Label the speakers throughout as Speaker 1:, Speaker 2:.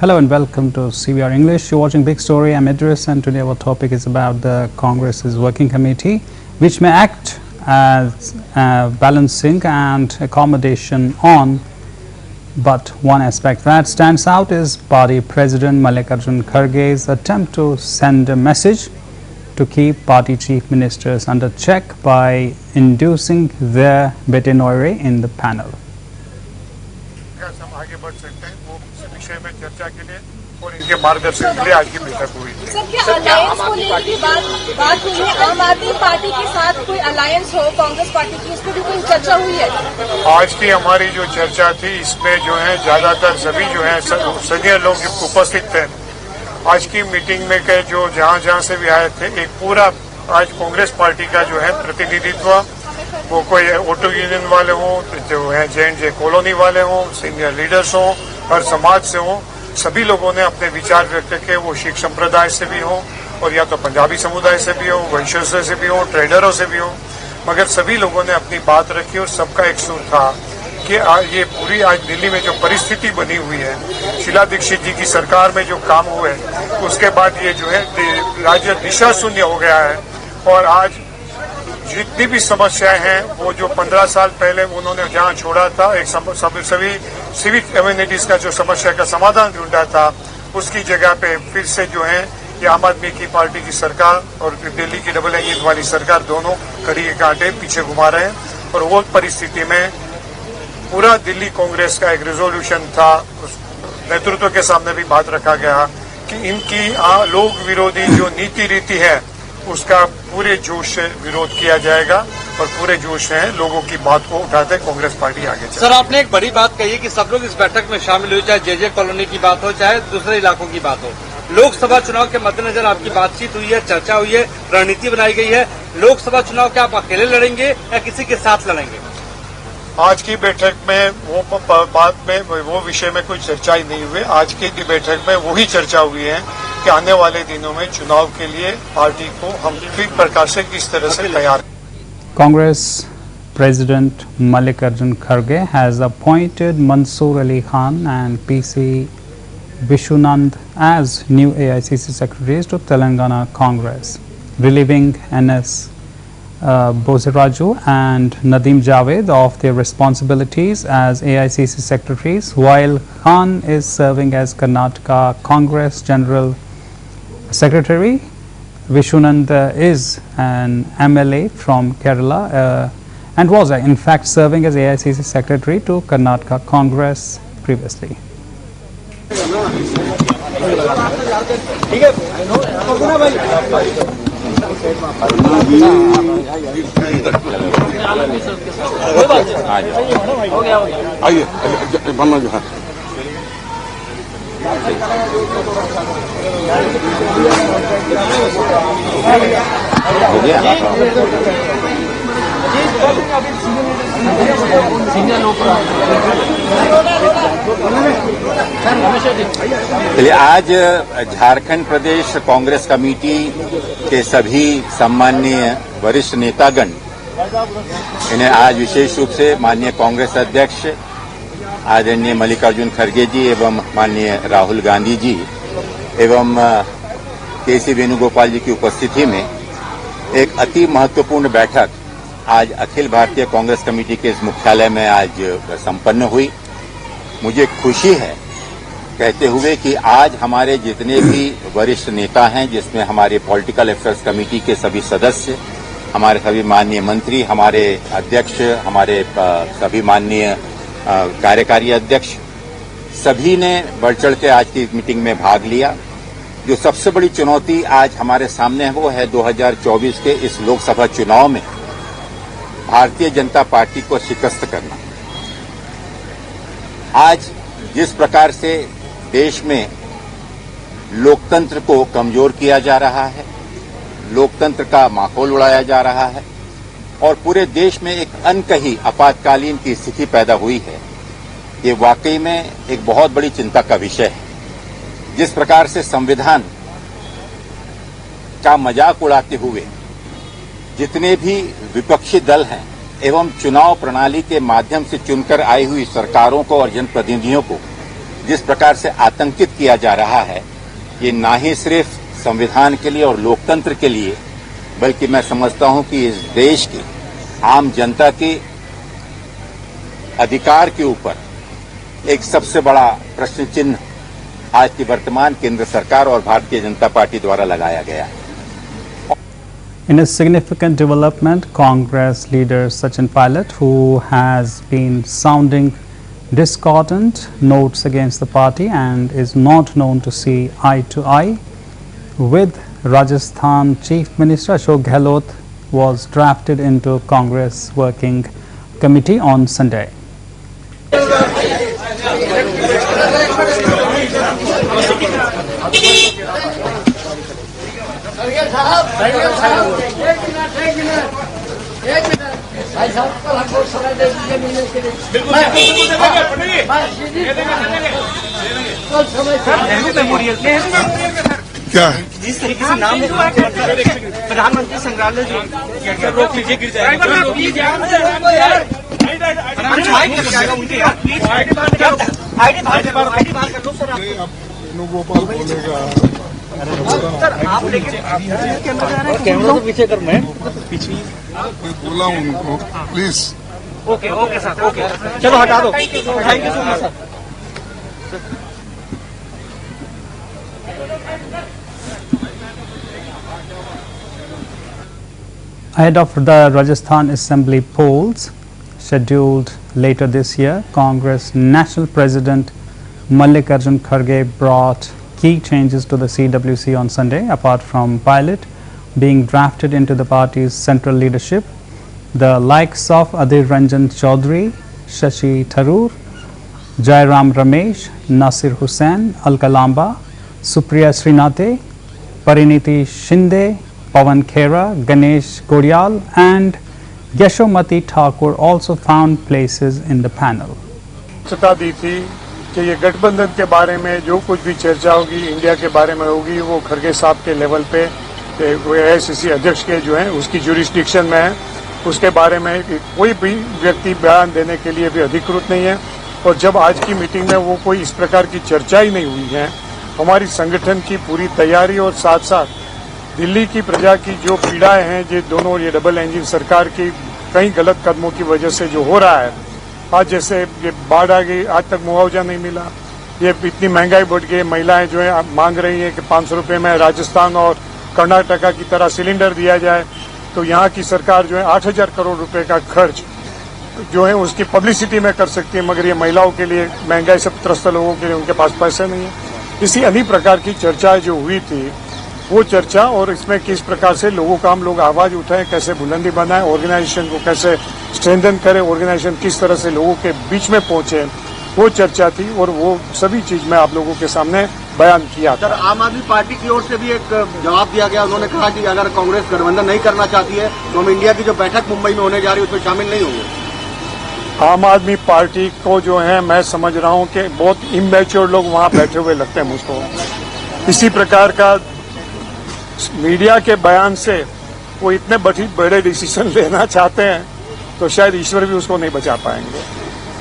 Speaker 1: Hello and welcome to CBR English. You're watching Big Story. I'm Idris, and today our topic is about the Congress's working committee, which may act as balancing and accommodation on, but one aspect that stands out is party president Mallikarjun Kharge's attempt to send a message to keep party chief ministers under check by inducing their bitinoire in the panel.
Speaker 2: हम आगे बढ़ सकते हैं वो विषय में चर्चा के लिए और इनके मार्गदर्शन के लिए आज की बैठक हुई थी।
Speaker 3: सर, क्या अलायंस को लेकर भी बात हुई है? आम आदमी पार्टी के साथ कोई अलायंस हो कांग्रेस पार्टी की, इस पर भी कोई चर्चा हुई है?
Speaker 2: आज की हमारी जो चर्चा थी इसमें जो है ज्यादातर सभी जो है सीनियर लोग उपस्थित थे। आज की मीटिंग में के जो जहां से भी आए थे, एक पूरा आज कांग्रेस पार्टी का जो है प्रतिनिधित्व, वो कोई ऑटो यूनियन वाले हों, जो है जे कॉलोनी वाले हों, सीनियर लीडर्स हों, हर समाज से हों, सभी लोगों ने अपने विचार व्यक्त किए। वो सिख संप्रदाय से भी हों और या तो पंजाबी समुदाय से भी हो, वैश्यों से भी हो, ट्रेडरों से भी हो, मगर सभी लोगों ने अपनी बात रखी और सबका एक सुर था कि ये पूरी आज दिल्ली में जो परिस्थिति बनी हुई है, शीला दीक्षित जी की सरकार में जो काम हुए उसके बाद ये जो है राज्य दिशा शून्य हो गया है। और आज जितनी भी समस्याएं हैं वो जो 15 साल पहले उन्होंने जहां छोड़ा था, एक सभी सिविक एम्यूनिटीज का जो समस्या का समाधान ढूंढा था, उसकी जगह पे फिर से जो है ये आम आदमी की पार्टी की सरकार और दिल्ली की डबल इंजन वाली सरकार दोनों कड़ी के कांटे पीछे घुमा रहे हैं। और वो परिस्थिति में पूरा दिल्ली कांग्रेस का एक रेजोल्यूशन था, उस नेतृत्व के सामने भी बात रखा गया कि इनकी लोक विरोधी जो नीति रीति है उसका पूरे जोश से विरोध किया जाएगा और पूरे जोश से लोगों की बात को उठाते कांग्रेस पार्टी आगे चले।
Speaker 4: सर, आपने एक बड़ी बात कही कि सब लोग इस बैठक में शामिल हुए, चाहे जे कॉलोनी की बात हो चाहे दूसरे इलाकों की बात हो। लोकसभा चुनाव के मद्देनजर आपकी बातचीत हुई है, चर्चा हुई है, रणनीति बनाई गई है। लोकसभा चुनाव क्या आप अकेले लड़ेंगे या किसी के साथ लड़ेंगे?
Speaker 2: आज की बैठक में वो बात में वो विषय में कोई चर्चा ही नहीं हुई। आज की बैठक में वही चर्चा हुई है कि आने वाले दिनों में चुनाव के लिए पार्टी को हम किस प्रकार से किस तरह से तैयार।
Speaker 1: Congress President Mallikarjun Kharge has appointed Mansoor Ali Khan and PC Vishunand as new AICC secretaries to Telangana Congress, relieving NS Bosiraju and Nadeem Javed of their responsibilities as AICC secretaries, while Khan is serving as Karnataka Congress General Secretary. Vishunand is an MLA from Kerala and was in fact serving as AICC Secretary to Karnataka Congress previously.
Speaker 5: चलिए, आज झारखंड प्रदेश Congress committee के सभी सम्माननीय वरिष्ठ नेतागण, इन्हें आज विशेष रूप से माननीय कांग्रेस अध्यक्ष आदरणीय मल्लिकार्जुन खड़गे जी एवं माननीय राहुल गांधी जी एवं केसी वेणुगोपाल जी की उपस्थिति में एक अति महत्वपूर्ण बैठक आज अखिल भारतीय कांग्रेस कमेटी के इस मुख्यालय में आज संपन्न हुई। मुझे खुशी है कहते हुए कि आज हमारे जितने भी वरिष्ठ नेता हैं, जिसमें हमारे पॉलिटिकल अफेयर्स कमेटी के सभी सदस्य, हमारे सभी माननीय मंत्री, हमारे अध्यक्ष, हमारे सभी माननीय कार्यकारी अध्यक्ष, सभी ने बढ़ चढ़ के आज की मीटिंग में भाग लिया। जो सबसे बड़ी चुनौती आज हमारे सामने है वो है 2024 के इस लोकसभा चुनाव में भारतीय जनता पार्टी को शिकस्त करना। आज जिस प्रकार से देश में लोकतंत्र को कमजोर किया जा रहा है, लोकतंत्र का माहौल उड़ाया जा रहा है और पूरे देश में एक अनकही आपातकालीन की स्थिति पैदा हुई है, ये वाकई में एक बहुत बड़ी चिंता का विषय है। जिस प्रकार से संविधान का मजाक उड़ाते हुए जितने भी विपक्षी दल हैं एवं चुनाव प्रणाली के माध्यम से चुनकर आई हुई सरकारों को और जनप्रतिनिधियों को जिस प्रकार से आतंकित किया जा रहा है, ये ना ही सिर्फ संविधान के लिए और लोकतंत्र के लिए, बल्कि मैं समझता हूं कि इस देश की आम जनता के अधिकार के ऊपर एक सबसे बड़ा प्रश्न चिन्ह आज की वर्तमान केंद्र सरकार और भारतीय जनता पार्टी द्वारा लगाया गया है।
Speaker 1: In a significant development, Congress leader Sachin Pilot, who has been sounding discordant notes against the party and is not known to see eye to eye with Rajasthan Chief Minister Ashok Gehlot, was drafted into Congress Working Committee on Sunday.
Speaker 6: क्या
Speaker 7: जिस तरीके से नाम प्रधानमंत्री संग्रहालय जो रोक लीजिए, गिर जाएगा।
Speaker 6: गोपाल बोलेगा
Speaker 7: कैमरा तो पीछे कर, मैं पीछे
Speaker 6: बोला उनको please.
Speaker 7: Okay okay sir, okay चलो हटा दो। Thank you so much sir.
Speaker 1: Ahead of the Rajasthan Assembly polls scheduled later this year, Congress National President Mallikarjun Kharge brought key changes to the CWC on Sunday. Apart from Pilot being drafted into the party's central leadership, the likes of Adhir Ranjan Chaudhary, Shashi Tharoor, Jairam Ramesh, Nasir Hussain, Alka Lamba, Supriya Srinath, Pariniti Shinde, Pawan Khera, Ganesh Godyal and Yashomati Thakur also found places in the panel.
Speaker 2: सता दी थी कि ये गठबंधन के बारे में जो कुछ भी चर्चा होगी, इंडिया के बारे में होगी, वो खड़गे साहब के लेवल पे AICC अध्यक्ष के जो है उसकी जुरिस्डिक्शन में है। उसके बारे में कोई भी व्यक्ति बयान देने के लिए भी अधिकृत नहीं है। और जब आज की मीटिंग में वो कोई इस प्रकार की चर्चा ही नहीं हुई है, हमारी संगठन की पूरी तैयारी और साथ साथ दिल्ली की प्रजा की जो पीड़ाएं हैं, जो दोनों ये डबल इंजन सरकार की कई गलत कदमों की वजह से जो हो रहा है, आज जैसे ये बाढ़ आ गई, आज तक मुआवजा नहीं मिला, ये इतनी महंगाई बढ़ गई, महिलाएं जो है मांग रही हैं कि 500 रुपये में राजस्थान और कर्नाटका की तरह सिलेंडर दिया जाए, तो यहाँ की सरकार जो है 8000 करोड़ रुपए का खर्च जो है उसकी पब्लिसिटी में कर सकती है, मगर ये महिलाओं के लिए, महंगाई से त्रस्त लोगों के लिए उनके पास पैसे नहीं है। इसी अनेक प्रकार की चर्चाएं जो हुई थी, वो चर्चा और इसमें किस प्रकार से लोगों का हम लोग आवाज उठाएं, कैसे बुलंदी बनाएं, ऑर्गेनाइजेशन को कैसे स्ट्रेंथन करें, ऑर्गेनाइजेशन किस तरह से लोगों के बीच में पहुंचे, वो चर्चा थी और वो सभी चीज मैं आप लोगों के सामने बयान किया।
Speaker 7: सर, आम आदमी पार्टी की ओर से भी एक जवाब दिया गया, उन्होंने कहा कि अगर कांग्रेस गठबंधन नहीं करना चाहती है तो हम इंडिया की जो बैठक मुंबई में होने जा रही है उसमें शामिल नहीं होंगे।
Speaker 2: आम आदमी पार्टी को जो है मैं समझ रहा हूं कि बहुत इमेच्योर लोग वहां बैठे हुए लगते हैं मुझको। इसी प्रकार का मीडिया के बयान से वो इतने बड़े डिसीजन लेना चाहते हैं तो शायद ईश्वर भी उसको नहीं बचा पाएंगे।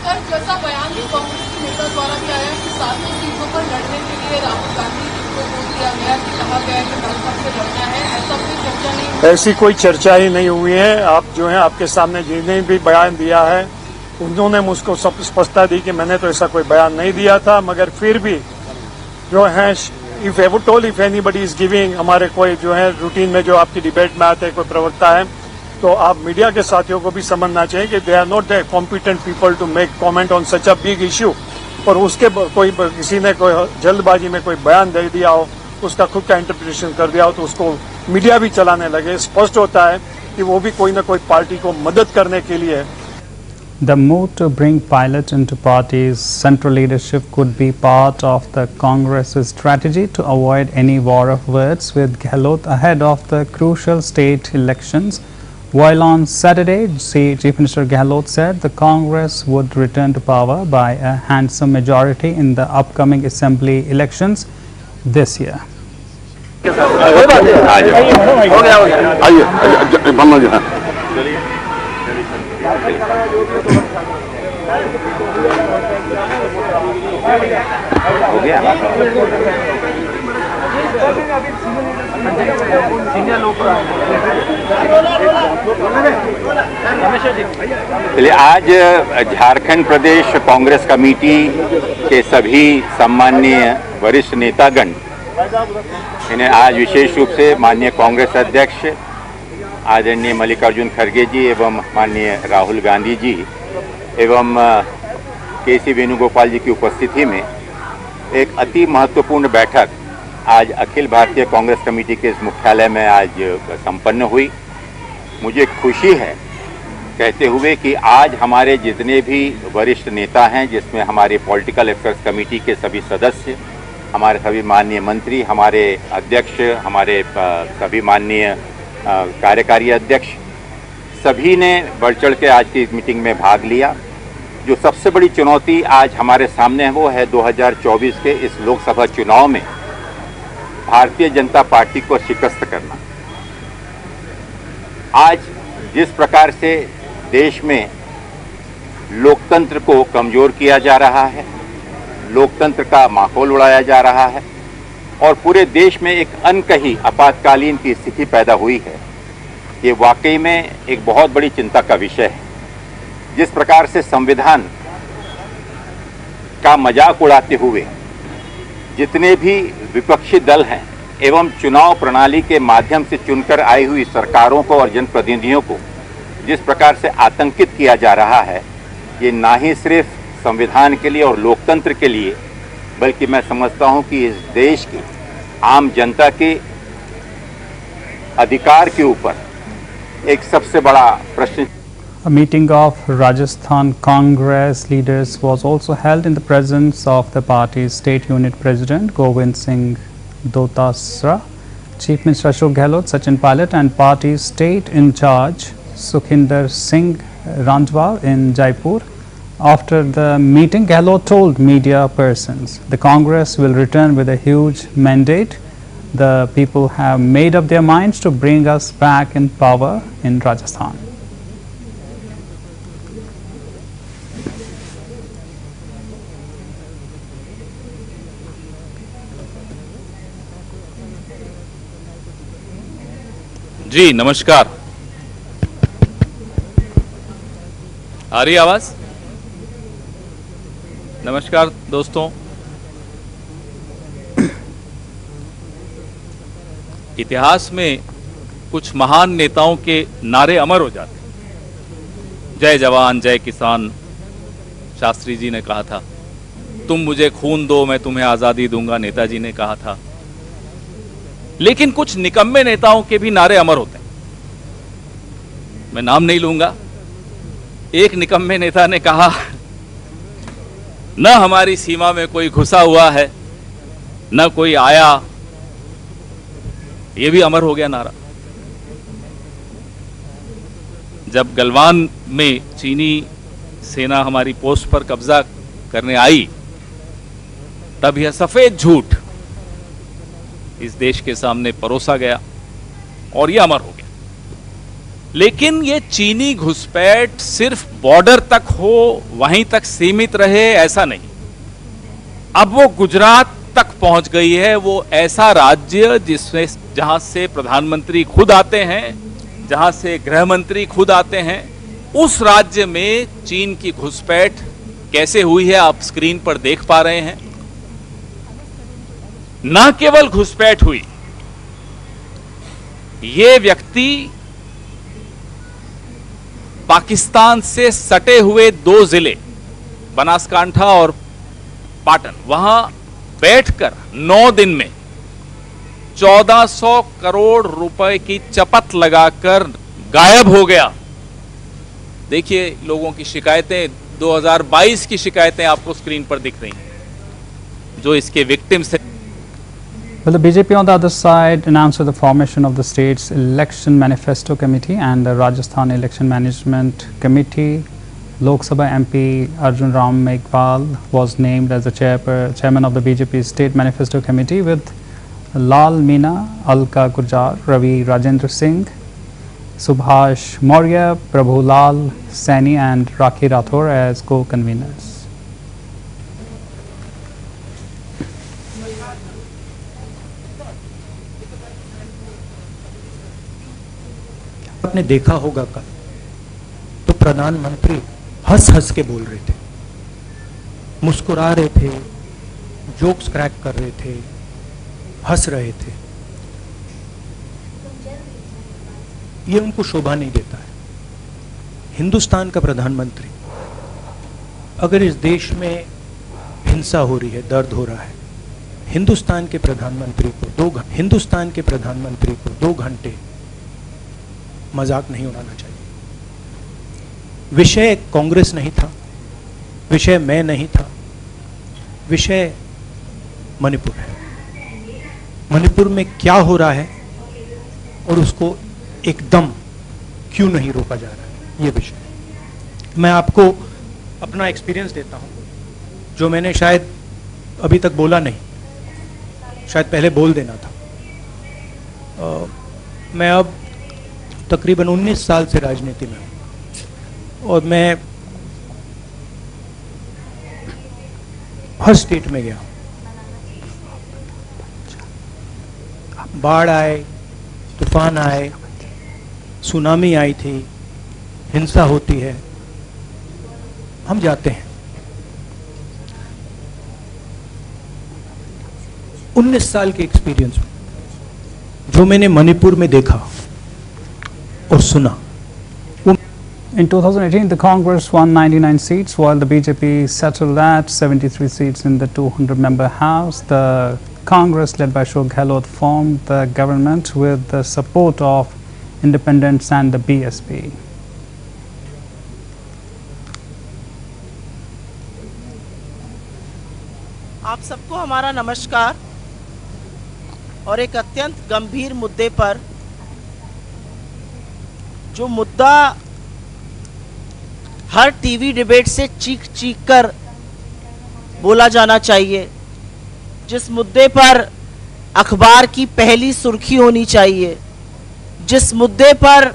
Speaker 3: सर, जैसा बयान भी कांग्रेस के नेता द्वारा भी आया कि 7 सीटों पर लड़ने के लिए राहुल गांधी को वोट दिया गया, कि कहा गया है कि भाजपा से लड़ना है, ऐसा कोई चर्चा नहीं?
Speaker 2: ऐसी कोई चर्चा ही नहीं हुई है। आप जो है आपके सामने जिन्होंने भी बयान दिया है उन्होंने मुझको सब स्पष्टता दी कि मैंने तो ऐसा कोई बयान नहीं दिया था, मगर फिर भी जो है if ever toll if anybody is giving, हमारे कोई जो है रूटीन में जो आपकी डिबेट में आते हैं कोई प्रवक्ता है, तो आप मीडिया के साथियों को भी समझना चाहिए कि they are not the competent people to make comment on such a big issue. और उसके कोई किसी ने कोई जल्दबाजी में कोई बयान दे दिया हो, उसका खुद का इंटरप्रिटेशन कर दिया हो, तो उसको मीडिया भी चलाने लगे। स्पष्ट होता है कि वो भी कोई न कोई पार्टी को मदद करने के लिए।
Speaker 1: The move to bring Pilot into party's central leadership could be part of the Congress's strategy to avoid any war of words with Gehlot ahead of the crucial state elections. While on Saturday, Chief Minister Gehlot said the Congress would return to power by a handsome majority in the upcoming assembly elections this year.
Speaker 8: आइए
Speaker 5: हो गया। चलिए, आज झारखंड प्रदेश Congress committee के सभी सम्माननीय वरिष्ठ नेतागण, इन्हें आज विशेष रूप से माननीय कांग्रेस अध्यक्ष आदरणीय मल्लिकार्जुन खड़गे जी एवं माननीय राहुल गांधी जी एवं के.सी. वेणुगोपाल जी की उपस्थिति में एक अति महत्वपूर्ण बैठक आज अखिल भारतीय कांग्रेस कमेटी के इस मुख्यालय में आज संपन्न हुई। मुझे खुशी है कहते हुए कि आज हमारे जितने भी वरिष्ठ नेता हैं, जिसमें हमारे पॉलिटिकल अफेयर्स कमेटी के सभी सदस्य, हमारे सभी माननीय मंत्री, हमारे अध्यक्ष, हमारे सभी माननीय कार्यकारी अध्यक्ष, सभी ने बढ़ चढ़ के आज की इस मीटिंग में भाग लिया। जो सबसे बड़ी चुनौती आज हमारे सामने है वो है 2024 के इस लोकसभा चुनाव में भारतीय जनता पार्टी को शिकस्त करना। आज जिस प्रकार से देश में लोकतंत्र को कमजोर किया जा रहा है, लोकतंत्र का माहौल उड़ाया जा रहा है और पूरे देश में एक अनकही आपातकालीन की स्थिति पैदा हुई है, ये वाकई में एक बहुत बड़ी चिंता का विषय है। जिस प्रकार से संविधान का मजाक उड़ाते हुए जितने भी विपक्षी दल हैं एवं चुनाव प्रणाली के माध्यम से चुनकर आई हुई सरकारों को और जनप्रतिनिधियों को जिस प्रकार से आतंकित किया जा रहा है, ये ना ही सिर्फ संविधान के लिए और लोकतंत्र के लिए, बल्कि मैं समझता हूं कि इस देश की आम जनता के अधिकार के ऊपर एक सबसे बड़ा प्रश्न।
Speaker 1: A meeting of Rajasthan Congress leaders was also held in the presence of the party's state unit president Govind Singh Dotasra, Chief Minister Ashok Gehlot, Sachin Pilot and party's state in charge Sukhinder Singh Ranjwar in Jaipur. After the meeting, Gehlot told media persons the Congress will return with a huge mandate. The people have made up their minds to bring us back in power in Rajasthan.
Speaker 8: जी नमस्कार। आ रही आवाज? नमस्कार दोस्तों। इतिहास में कुछ महान नेताओं के नारे अमर हो जाते। जय जवान जय किसान, शास्त्री जी ने कहा था। तुम मुझे खून दो मैं तुम्हें आजादी दूंगा, नेताजी ने कहा था। लेकिन कुछ निकम्मे नेताओं के भी नारे अमर होते हैं। मैं नाम नहीं लूंगा। एक निकम्मे नेता ने कहा, न हमारी सीमा में कोई घुसा हुआ है, न कोई आया। यह भी अमर हो गया नारा। जब गलवान में चीनी सेना हमारी पोस्ट पर कब्जा करने आई, तब यह सफेद झूठ इस देश के सामने परोसा गया और यह अमर हो गया। लेकिन यह चीनी घुसपैठ सिर्फ बॉर्डर तक हो, वहीं तक सीमित रहे, ऐसा नहीं। अब वो गुजरात तक पहुंच गई है। वो ऐसा राज्य जिसमें जहां से प्रधानमंत्री खुद आते हैं, जहां से गृह मंत्री खुद आते हैं, उस राज्य में चीन की घुसपैठ कैसे हुई है आप स्क्रीन पर देख पा रहे हैं। न केवल घुसपैठ हुई, ये व्यक्ति पाकिस्तान से सटे हुए 2 जिले बनासकांठा और पाटन, वहां बैठकर 9 दिन में 1400 करोड़ रुपए की चपत लगाकर गायब हो गया। देखिए लोगों की शिकायतें, 2022 की शिकायतें आपको स्क्रीन पर दिख रही हैं जो इसके विक्टिम्स हैं।
Speaker 1: Well, the BJP on the other side announced the formation of the state's election manifesto committee and the Rajasthan election management committee. Lok Sabha MP Arjun Ram Meghwal was named as the chairman of the BJP state manifesto committee with Lal Meena, Alka Gurjar, Ravi Rajendra Singh, Subhash Maurya, Prabhulal Saini and Rakhi Rathore as co-conveners.
Speaker 9: आपने देखा होगा कल तो प्रधानमंत्री हंस हंस के बोल रहे थे, मुस्कुरा रहे थे, जोक्स क्रैक कर रहे थे, हंस रहे थे। ये उनको शोभा नहीं देता है। हिंदुस्तान का प्रधानमंत्री, अगर इस देश में हिंसा हो रही है, दर्द हो रहा है, हिंदुस्तान के प्रधानमंत्री को 2 घंटे मजाक नहीं उड़ाना चाहिए। विषय कांग्रेस नहीं था, विषय मैं नहीं था, विषय मणिपुर है। मणिपुर में क्या हो रहा है और उसको एकदम क्यों नहीं रोका जा रहा है, ये विषय। मैं आपको अपना एक्सपीरियंस देता हूं, जो मैंने शायद अभी तक बोला नहीं, शायद पहले बोल देना था। मैं अब तकरीबन 19 साल से राजनीति में हूं और मैं हर स्टेट में गया। बाढ़ आए, तूफान आए, सुनामी आई थी, हिंसा होती है, हम जाते हैं। 19 साल के एक्सपीरियंस जो मैंने मणिपुर में देखा और सुना।
Speaker 1: In 2018, the Congress won 99 seats, while the BJP settled at 73 seats in the 200-member House. The Congress, led by Ashok Gehlot, formed the government with the support of independents and the BSP.
Speaker 10: आप सबको हमारा नमस्कार। और एक अत्यंत गंभीर मुद्दे पर, जो मुद्दा हर टीवी डिबेट से चीख चीख कर बोला जाना चाहिए, जिस मुद्दे पर अखबार की पहली सुर्खी होनी चाहिए, जिस मुद्दे पर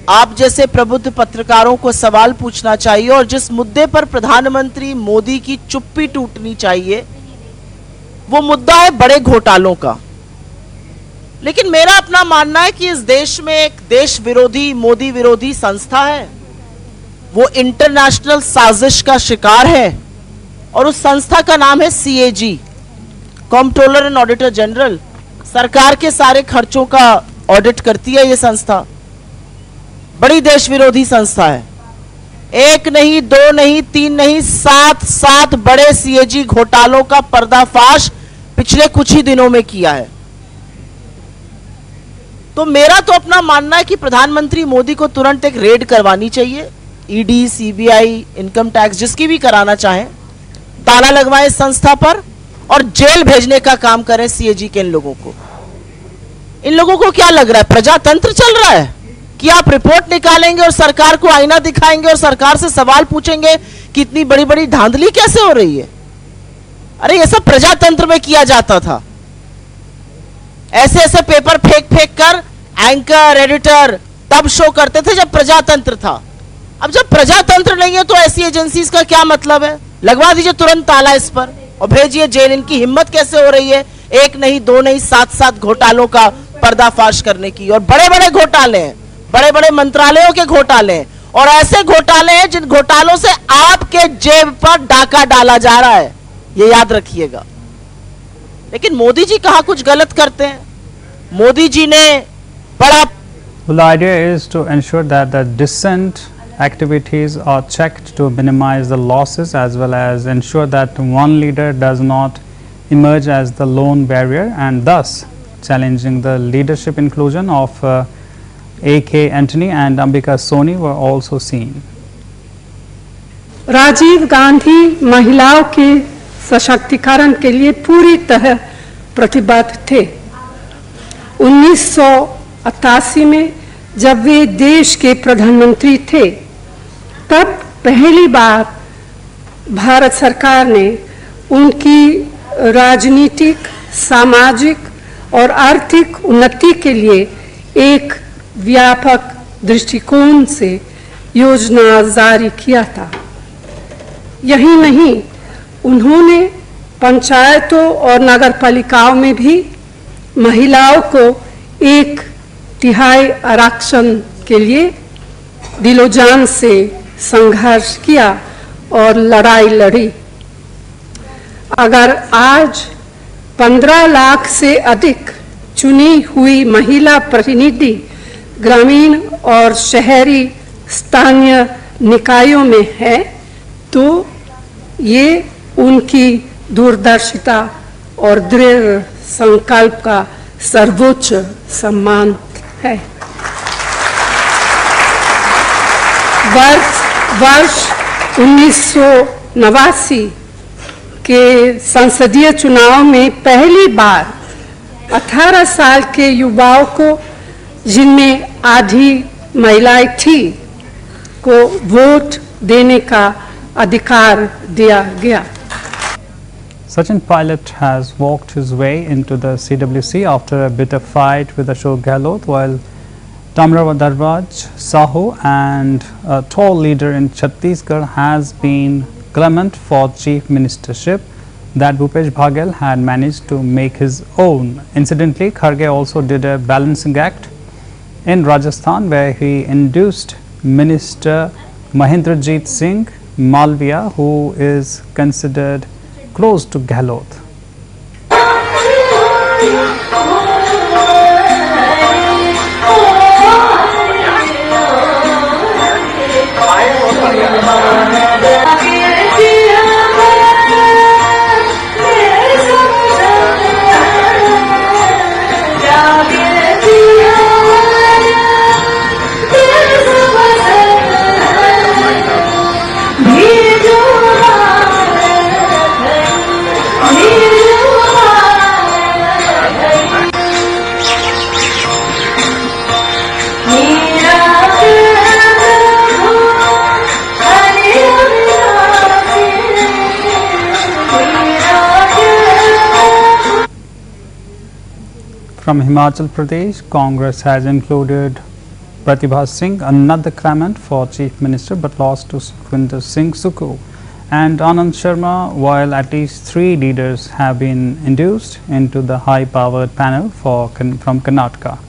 Speaker 10: आप जैसे प्रबुद्ध पत्रकारों को सवाल पूछना चाहिए और जिस मुद्दे पर प्रधानमंत्री मोदी की चुप्पी टूटनी चाहिए, वो मुद्दा है बड़े घोटालों का। लेकिन मेरा अपना मानना है कि इस देश में एक देश विरोधी, मोदी विरोधी संस्था है, वो इंटरनेशनल साजिश का शिकार है और उस संस्था का नाम है CAG, controller and auditor general. सरकार के सारे खर्चों का ऑडिट करती है ये संस्था। बड़ी देश विरोधी संस्था है। 1 नहीं, 2 नहीं, 3 नहीं, 7 बड़े CAG घोटालों का पर्दाफाश पिछले कुछ ही दिनों में किया है। तो मेरा तो अपना मानना है कि प्रधानमंत्री मोदी को तुरंत एक रेड करवानी चाहिए। ED, CBI, इनकम टैक्स, जिसकी भी कराना चाहें, ताला लगवाएं इस संस्था पर और जेल भेजने का काम करें CAG के इन लोगों को। इन लोगों को क्या लग रहा है, प्रजातंत्र चल रहा है कि आप रिपोर्ट निकालेंगे और सरकार को आईना दिखाएंगे और सरकार से सवाल पूछेंगे कि इतनी बड़ी बड़ी धांधली कैसे हो रही है। अरे ये सब प्रजातंत्र में किया जाता था। ऐसे ऐसे पेपर फेंक कर एंकर, एडिटर तब शो करते थे जब प्रजातंत्र था। अब जब प्रजातंत्र नहीं है तो ऐसी एजेंसीज का क्या मतलब है? लगवा दीजिए तुरंत ताला इस पर और भेजिए जेल। इनकी हिम्मत कैसे हो रही है 1 नहीं, 2 नहीं, 7 घोटालों का पर्दाफाश करने की। और बड़े बड़े घोटाले हैं, बड़े बड़े मंत्रालयों के घोटाले हैं और ऐसे घोटाले हैं जिन घोटालों से आपके जेब पर डाका डाला जा रहा है, ये याद रखिएगा। लेकिन मोदी जी कहाँ कुछ गलत करते हैं। मोदी जी ने बड़ा
Speaker 1: Well, the idea is to ensure that the dissent activities are checked to minimize the losses, as well as ensure that one leader does not emerge as the lone barrier, and thus challenging the leadership inclusion of A.K. Antony and Ambika Soni were also seen.
Speaker 11: Rajiv Gandhi महिलाओं के सशक्तिकरण के लिए पूरी तरह प्रतिबद्ध थे। 1988 में जब वे देश के प्रधानमंत्री थे, तब पहली बार भारत सरकार ने उनकी राजनीतिक, सामाजिक और आर्थिक उन्नति के लिए एक व्यापक दृष्टिकोण से योजना जारी किया था। यही नहीं, उन्होंने पंचायतों और नगर पालिकाओं में भी महिलाओं को 1/3 आरक्षण के लिए दिलोजान से संघर्ष किया और लड़ाई लड़ी। अगर आज 15 लाख से अधिक चुनी हुई महिला प्रतिनिधि ग्रामीण और शहरी स्थानीय निकायों में है, तो ये उनकी दूरदर्शिता और दृढ़ संकल्प का सर्वोच्च सम्मान है। वर्ष 1989 के संसदीय चुनाव में पहली बार 18 साल के युवाओं को, जिनमें आधी महिलाएं थी, को वोट देने का अधिकार दिया गया।
Speaker 1: Sachin Pilot has walked his way into the CWC after a bitter fight with Ashok Gehlot, while Tamradarwaj Sahu and a tall leader in Chhattisgarh has been clamant for chief ministership that Bhupesh Baghel had managed to make his own. Incidentally, Kharge also did a balancing act in Rajasthan, where he induced Minister Mahendrajit Singh Malviya, who is considered close to Gehlot. From Himachal Pradesh, Congress has included Pratibha Singh, another claimant for Chief Minister, but lost to Sukhwinder Singh Sukhu and Anand Sharma, while at least 3 leaders have been induced into the high-powered panel from Karnataka.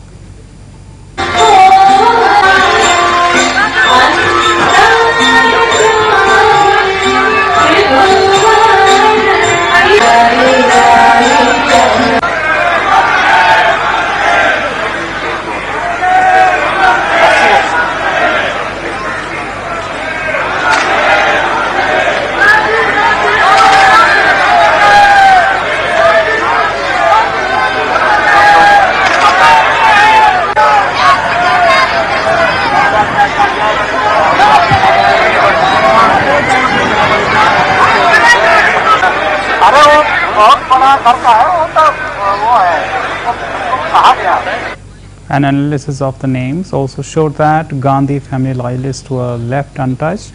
Speaker 1: An analysis of the names also showed that Gandhi family loyalists were left untouched,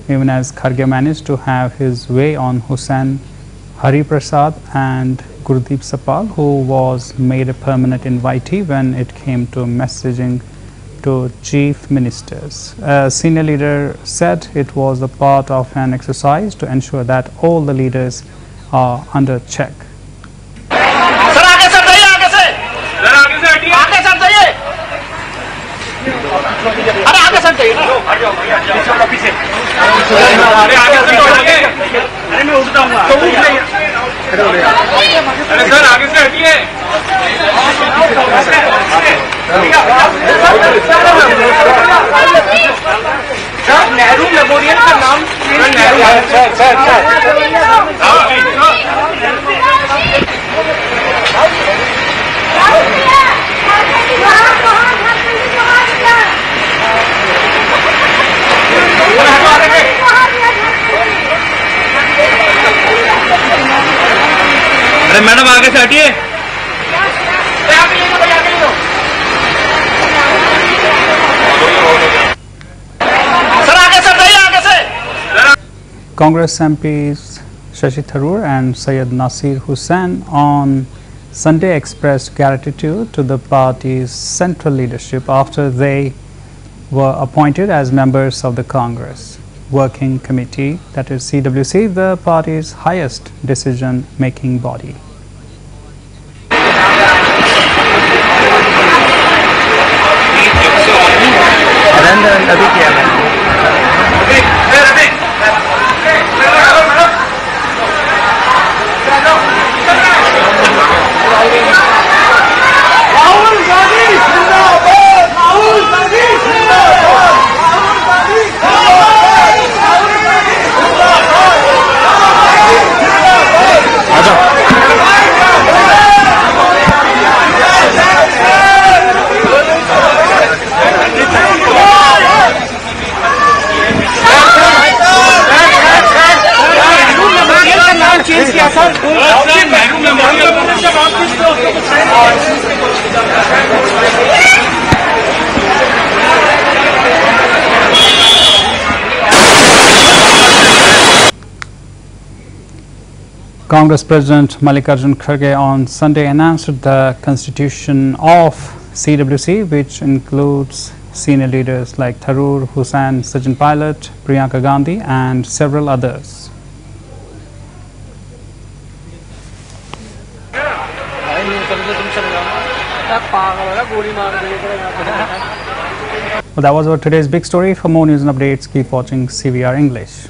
Speaker 1: even as Kharge managed to have his way on Hussain Hari Prasad and Gurdeep Sapal, who was made a permanent invitee when it came to messaging to chief ministers. A senior leader said it was a part of an exercise to ensure that all the leaders are under check.
Speaker 12: Nehru memorial का नाम
Speaker 4: अरे madam आगे से हटिए।
Speaker 1: Congress MPs Shashi Tharoor and Syed Nasir Hussain on Sunday expressed gratitude to the party's central leadership after they were appointed as members of the Congress. Working Committee, that is CWC, the party's highest decision-making body. Congress President Mallikarjun Kharge on Sunday announced the constitution of CWC, which includes senior leaders like Tharoor, Hussain, Sachin Pilot, Priyanka Gandhi and several others. Well, that was our today's big story. For more news and updates, keep watching CVR English.